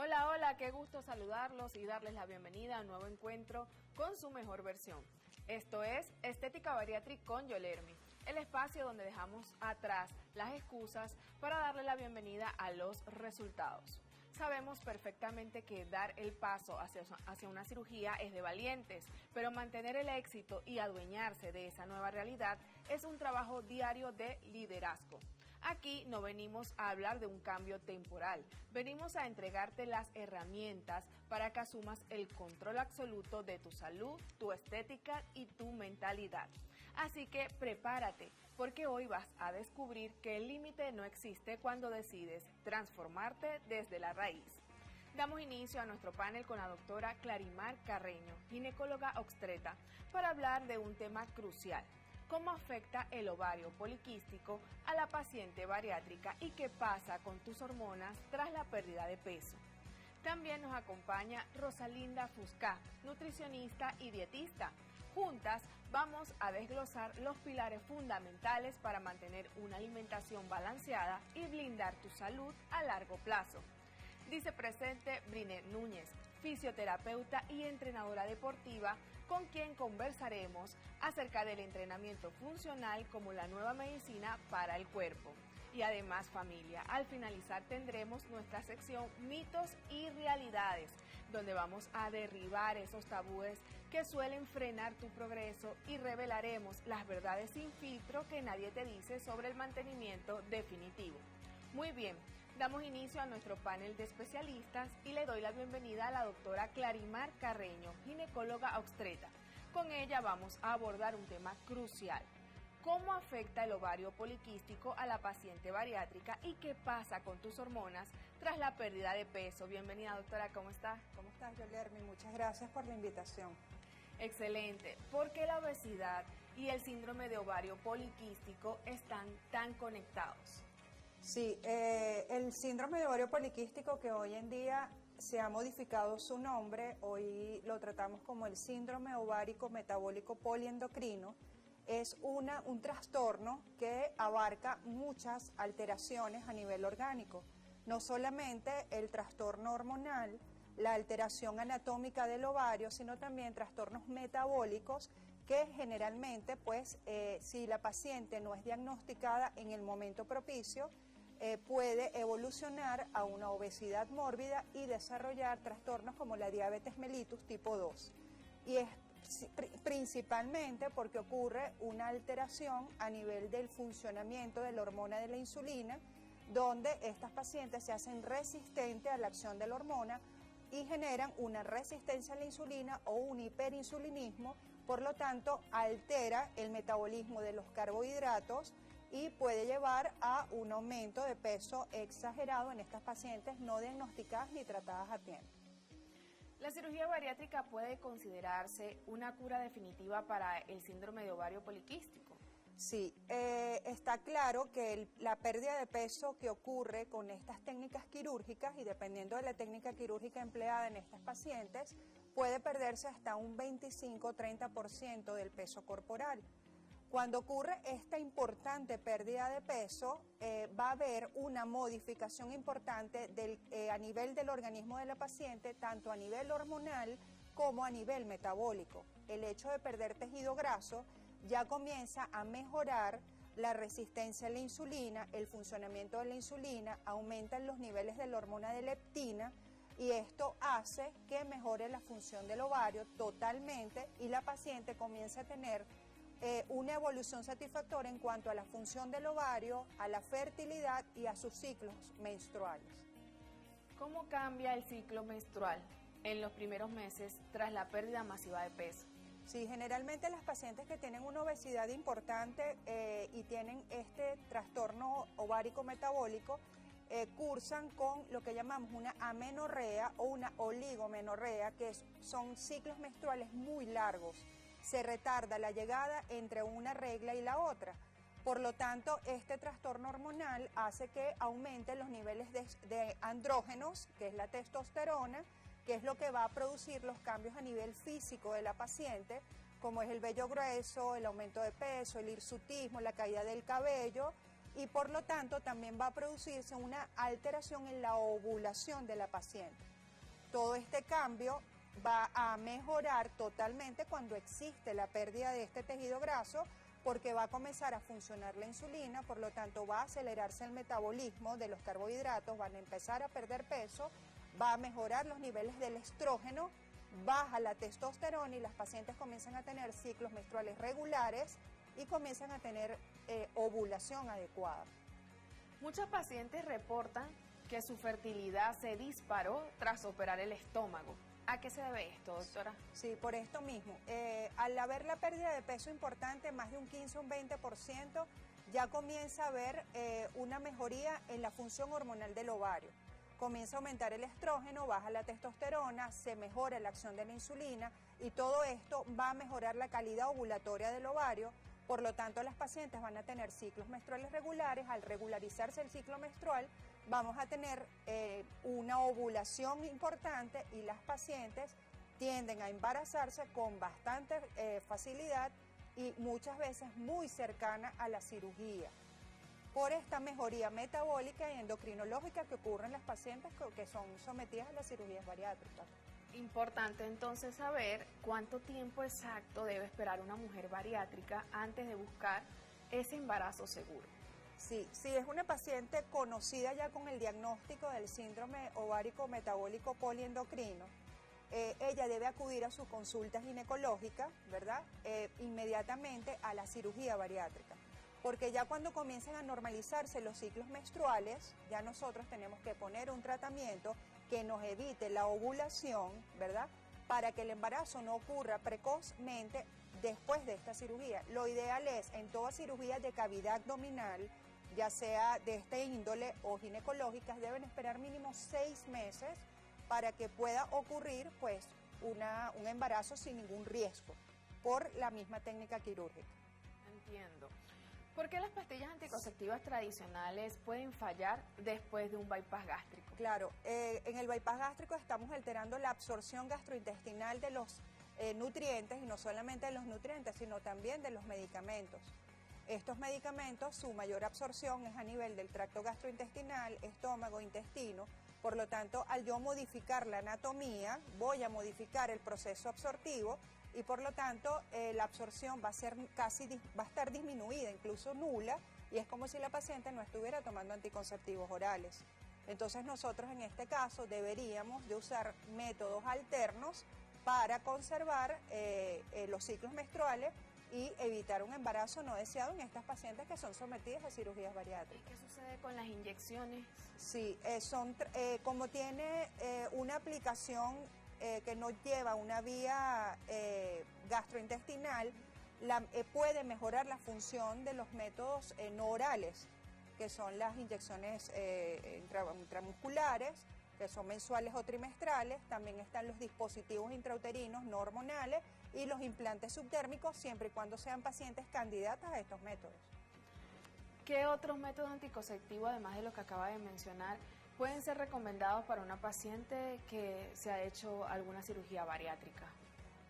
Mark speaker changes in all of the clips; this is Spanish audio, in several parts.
Speaker 1: Hola, hola, qué gusto saludarlos y darles la bienvenida a un nuevo encuentro con su mejor versión. Esto es Estética Bariátrica con Yolermi, el espacio donde dejamos atrás las excusas para darle la bienvenida a los resultados. Sabemos perfectamente que dar el paso hacia una cirugía es de valientes, pero mantener el éxito y adueñarse de esa nueva realidad es un trabajo diario de liderazgo. Aquí no venimos a hablar de un cambio temporal, venimos a entregarte las herramientas para que asumas el control absoluto de tu salud, tu estética y tu mentalidad. Así que prepárate, porque hoy vas a descubrir que el límite no existe cuando decides transformarte desde la raíz. Damos inicio a nuestro panel con la doctora Clarimar Carreño, ginecóloga obstetra, para hablar de un tema crucial: cómo afecta el ovario poliquístico a la paciente bariátrica y qué pasa con tus hormonas tras la pérdida de peso. También nos acompaña Rosalinda Fuscá, nutricionista y dietista. Juntas vamos a desglosar los pilares fundamentales para mantener una alimentación balanceada y blindar tu salud a largo plazo. Dice presente Brinet Núñez, fisioterapeuta y entrenadora deportiva, con quien conversaremos acerca del entrenamiento funcional como la nueva medicina para el cuerpo. Y además, familia, al finalizar tendremos nuestra sección Mitos y Realidades, donde vamos a derribar esos tabúes que suelen frenar tu progreso y revelaremos las verdades sin filtro que nadie te dice sobre el mantenimiento definitivo. Muy bien, damos inicio a nuestro panel de especialistas y le doy la bienvenida a la doctora Clarimar Carreño, ginecóloga obstetra. Con ella vamos a abordar un tema crucial: cómo afecta el ovario poliquístico a la paciente bariátrica y qué pasa con tus hormonas tras la pérdida de peso. Bienvenida, doctora, ¿cómo estás?
Speaker 2: ¿Cómo estás, Yolermi? Muchas gracias por la invitación.
Speaker 1: Excelente. ¿Por qué la obesidad y el síndrome de ovario poliquístico están tan conectados?
Speaker 2: Sí, el síndrome de ovario poliquístico, que hoy en día se ha modificado su nombre, hoy lo tratamos como el síndrome ovárico metabólico poliendocrino, es un trastorno que abarca muchas alteraciones a nivel orgánico, no solamente el trastorno hormonal, la alteración anatómica del ovario, sino también trastornos metabólicos que generalmente, si la paciente no es diagnosticada en el momento propicio, puede evolucionar a una obesidad mórbida y desarrollar trastornos como la diabetes mellitus tipo 2. Y es principalmente porque ocurre una alteración a nivel del funcionamiento de la hormona de la insulina, donde estas pacientes se hacen resistentes a la acción de la hormona y generan una resistencia a la insulina o un hiperinsulinismo. Por lo tanto, altera el metabolismo de los carbohidratos y puede llevar a un aumento de peso exagerado en estas pacientes no diagnosticadas ni tratadas a tiempo.
Speaker 1: ¿La cirugía bariátrica puede considerarse una cura definitiva para el síndrome de ovario poliquístico?
Speaker 2: Sí, está claro que la pérdida de peso que ocurre con estas técnicas quirúrgicas, y dependiendo de la técnica quirúrgica empleada en estas pacientes, puede perderse hasta un 25-30% del peso corporal. Cuando ocurre esta importante pérdida de peso, va a haber una modificación importante a nivel del organismo de la paciente, tanto a nivel hormonal como a nivel metabólico. El hecho de perder tejido graso ya comienza a mejorar la resistencia a la insulina, el funcionamiento de la insulina, aumentan los niveles de la hormona de leptina, y esto hace que mejore la función del ovario totalmente y la paciente comienza a tener una evolución satisfactoria en cuanto a la función del ovario, a la fertilidad y a sus ciclos menstruales.
Speaker 1: ¿Cómo cambia el ciclo menstrual en los primeros meses tras la pérdida masiva de peso?
Speaker 2: Sí, generalmente las pacientes que tienen una obesidad importante y tienen este trastorno ovárico metabólico cursan con lo que llamamos una amenorrea o una oligomenorrea, que son ciclos menstruales muy largos. Se retarda la llegada entre una regla y la otra. Por lo tanto, este trastorno hormonal hace que aumenten los niveles de andrógenos, que es la testosterona, que es lo que va a producir los cambios a nivel físico de la paciente, como es el vello grueso, el aumento de peso, el hirsutismo, la caída del cabello, y por lo tanto también va a producirse una alteración en la ovulación de la paciente. todo este cambio va a mejorar totalmente cuando existe la pérdida de este tejido graso, porque va a comenzar a funcionar la insulina, por lo tanto va a acelerarse el metabolismo de los carbohidratos, van a empezar a perder peso, va a mejorar los niveles del estrógeno, baja la testosterona y las pacientes comienzan a tener ciclos menstruales regulares y comienzan a tener ovulación adecuada.
Speaker 1: Muchas pacientes reportan que su fertilidad se disparó tras operar el estómago. ¿A qué se debe esto, doctora?
Speaker 2: Sí, por esto mismo. Al haber la pérdida de peso importante, más de un 15 o un 20%, ya comienza a haber una mejoría en la función hormonal del ovario. Comienza a aumentar el estrógeno, baja la testosterona, se mejora la acción de la insulina y todo esto va a mejorar la calidad ovulatoria del ovario. Por lo tanto, las pacientes van a tener ciclos menstruales regulares. Al regularizarse el ciclo menstrual, vamos a tener una ovulación importante y las pacientes tienden a embarazarse con bastante facilidad y muchas veces muy cercana a la cirugía, por esta mejoría metabólica y endocrinológica que ocurre en las pacientes que son sometidas a las cirugías bariátricas.
Speaker 1: Importante entonces saber cuánto tiempo exacto debe esperar una mujer bariátrica antes de buscar ese embarazo seguro.
Speaker 2: Sí, si es una paciente conocida ya con el diagnóstico del síndrome ovárico metabólico poliendocrino, ella debe acudir a su consulta ginecológica, ¿verdad? Inmediatamente a la cirugía bariátrica. Porque ya cuando comienzan a normalizarse los ciclos menstruales, ya nosotros tenemos que poner un tratamiento que nos evite la ovulación, ¿verdad? Para que el embarazo no ocurra precozmente después de esta cirugía. Lo ideal es, en toda cirugía de cavidad abdominal, ya sea de este índole o ginecológicas, deben esperar mínimo 6 meses para que pueda ocurrir pues un embarazo sin ningún riesgo por la misma técnica quirúrgica.
Speaker 1: Entiendo. ¿Por qué las pastillas anticonceptivas tradicionales pueden fallar después de un bypass gástrico?
Speaker 2: Claro, en el bypass gástrico estamos alterando la absorción gastrointestinal de los nutrientes, y no solamente de los nutrientes, sino también de los medicamentos. Estos medicamentos, su mayor absorción es a nivel del tracto gastrointestinal, estómago, intestino. Por lo tanto, al yo modificar la anatomía, voy a modificar el proceso absortivo y por lo tanto la absorción va a estar disminuida, incluso nula, y es como si la paciente no estuviera tomando anticonceptivos orales. Entonces nosotros en este caso deberíamos de usar métodos alternos para conservar los ciclos menstruales y evitar un embarazo no deseado en estas pacientes que son sometidas a cirugías bariátricas.
Speaker 1: ¿Qué sucede con las inyecciones?
Speaker 2: Sí, como tiene una aplicación que no lleva una vía gastrointestinal, puede mejorar la función de los métodos no orales, que son las inyecciones intramusculares, que son mensuales o trimestrales. También están los dispositivos intrauterinos no hormonales y los implantes subdérmicos, siempre y cuando sean pacientes candidatas a estos métodos.
Speaker 1: ¿Qué otros métodos anticonceptivos, además de lo que acaba de mencionar, pueden ser recomendados para una paciente que se ha hecho alguna cirugía bariátrica?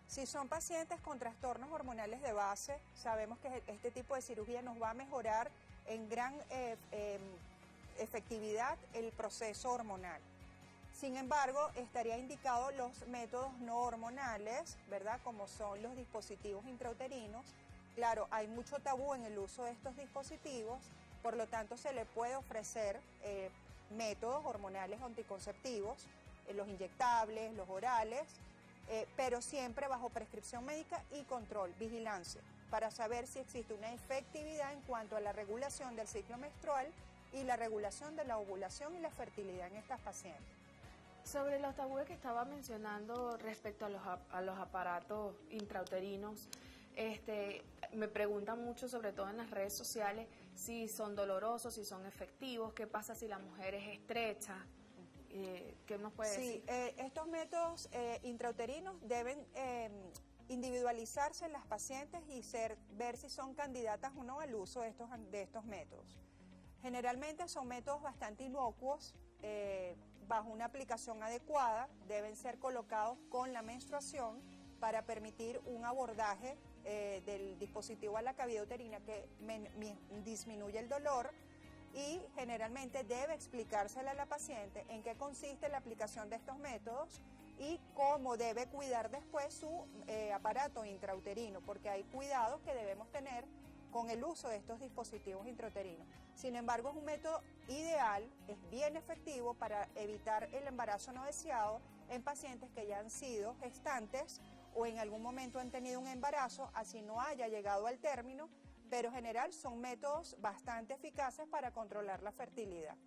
Speaker 2: Si son pacientes con trastornos hormonales de base, sabemos que este tipo de cirugía nos va a mejorar en gran efectividad el proceso hormonal. Sin embargo, estaría indicado los métodos no hormonales, ¿verdad? Como son los dispositivos intrauterinos. Claro, hay mucho tabú en el uso de estos dispositivos, por lo tanto se le puede ofrecer métodos hormonales anticonceptivos, los inyectables, los orales, pero siempre bajo prescripción médica y control, vigilancia, para saber si existe una efectividad en cuanto a la regulación del ciclo menstrual y la regulación de la ovulación y la fertilidad en estas pacientes.
Speaker 1: Sobre los tabúes que estaba mencionando respecto a los aparatos intrauterinos, me preguntan mucho, sobre todo en las redes sociales, si son dolorosos, si son efectivos, qué pasa si la mujer es estrecha, ¿qué nos puede decir?
Speaker 2: Sí, estos métodos intrauterinos deben individualizarse en las pacientes y ver si son candidatas o no al uso de estos métodos. Generalmente son métodos bastante inocuos, bajo una aplicación adecuada, deben ser colocados con la menstruación para permitir un abordaje del dispositivo a la cavidad uterina que disminuye el dolor, y generalmente debe explicársela a la paciente en qué consiste la aplicación de estos métodos y cómo debe cuidar después su aparato intrauterino, porque hay cuidados que debemos tener con el uso de estos dispositivos intrauterinos. Sin embargo, es un método ideal, es bien efectivo para evitar el embarazo no deseado en pacientes que ya han sido gestantes o en algún momento han tenido un embarazo, así no haya llegado al término, pero en general son métodos bastante eficaces para controlar la fertilidad.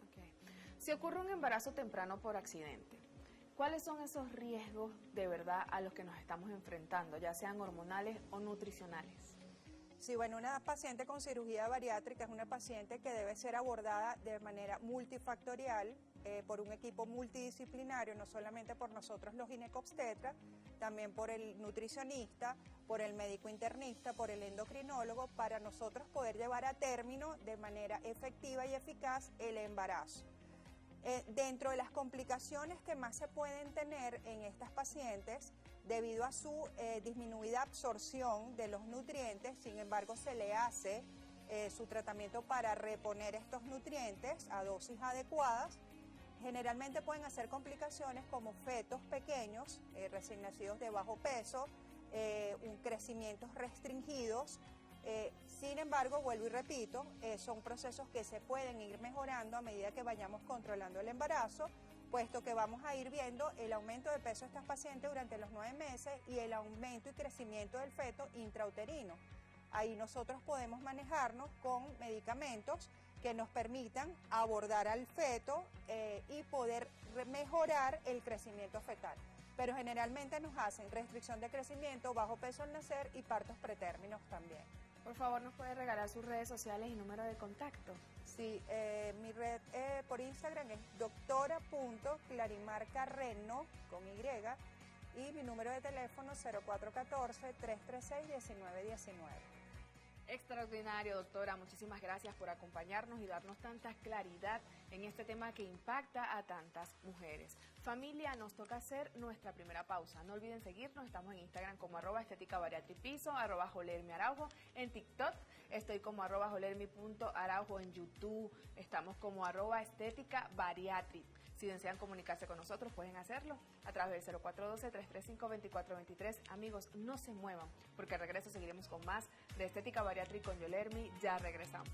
Speaker 1: Okay. Si ocurre un embarazo temprano por accidente, ¿cuáles son esos riesgos de verdad a los que nos estamos enfrentando, ya sean hormonales o nutricionales?
Speaker 2: Sí, bueno, una paciente con cirugía bariátrica es una paciente que debe ser abordada de manera multifactorial por un equipo multidisciplinario, no solamente por nosotros los ginecobstetras, también por el nutricionista, por el médico internista, por el endocrinólogo, para nosotros poder llevar a término de manera efectiva y eficaz el embarazo. Dentro de las complicaciones que más se pueden tener en estas pacientes, debido a su disminuida absorción de los nutrientes, sin embargo se le hace su tratamiento para reponer estos nutrientes a dosis adecuadas. Generalmente pueden hacer complicaciones como fetos pequeños, recién nacidos de bajo peso, crecimientos restringidos. Sin embargo, vuelvo y repito, son procesos que se pueden ir mejorando a medida que vayamos controlando el embarazo, puesto que vamos a ir viendo el aumento de peso de estas pacientes durante los 9 meses y el aumento y crecimiento del feto intrauterino. Ahí nosotros podemos manejarnos con medicamentos que nos permitan abordar al feto y poder mejorar el crecimiento fetal. Pero generalmente nos hacen restricción de crecimiento, bajo peso al nacer y partos pretérminos también.
Speaker 1: Por favor, ¿nos puede regalar sus redes sociales y número de contacto?
Speaker 2: Sí, mi red por Instagram es doctora.clarimarcarreno con Y y mi número de teléfono 0414-336-1919.
Speaker 1: Extraordinario, doctora. Muchísimas gracias por acompañarnos y darnos tanta claridad en este tema que impacta a tantas mujeres. Familia, nos toca hacer nuestra primera pausa. No olviden seguirnos, estamos en Instagram como @estéticabariatripiso, @jolermiaraujo, en TikTok estoy como @jolermi.araujo, en YouTube estamos como @estéticabariatri. Si desean comunicarse con nosotros, pueden hacerlo a través del 0412-335-2423. Amigos, no se muevan, porque al regreso seguiremos con más de Estética Bariátrica con Yolermi. Ya regresamos.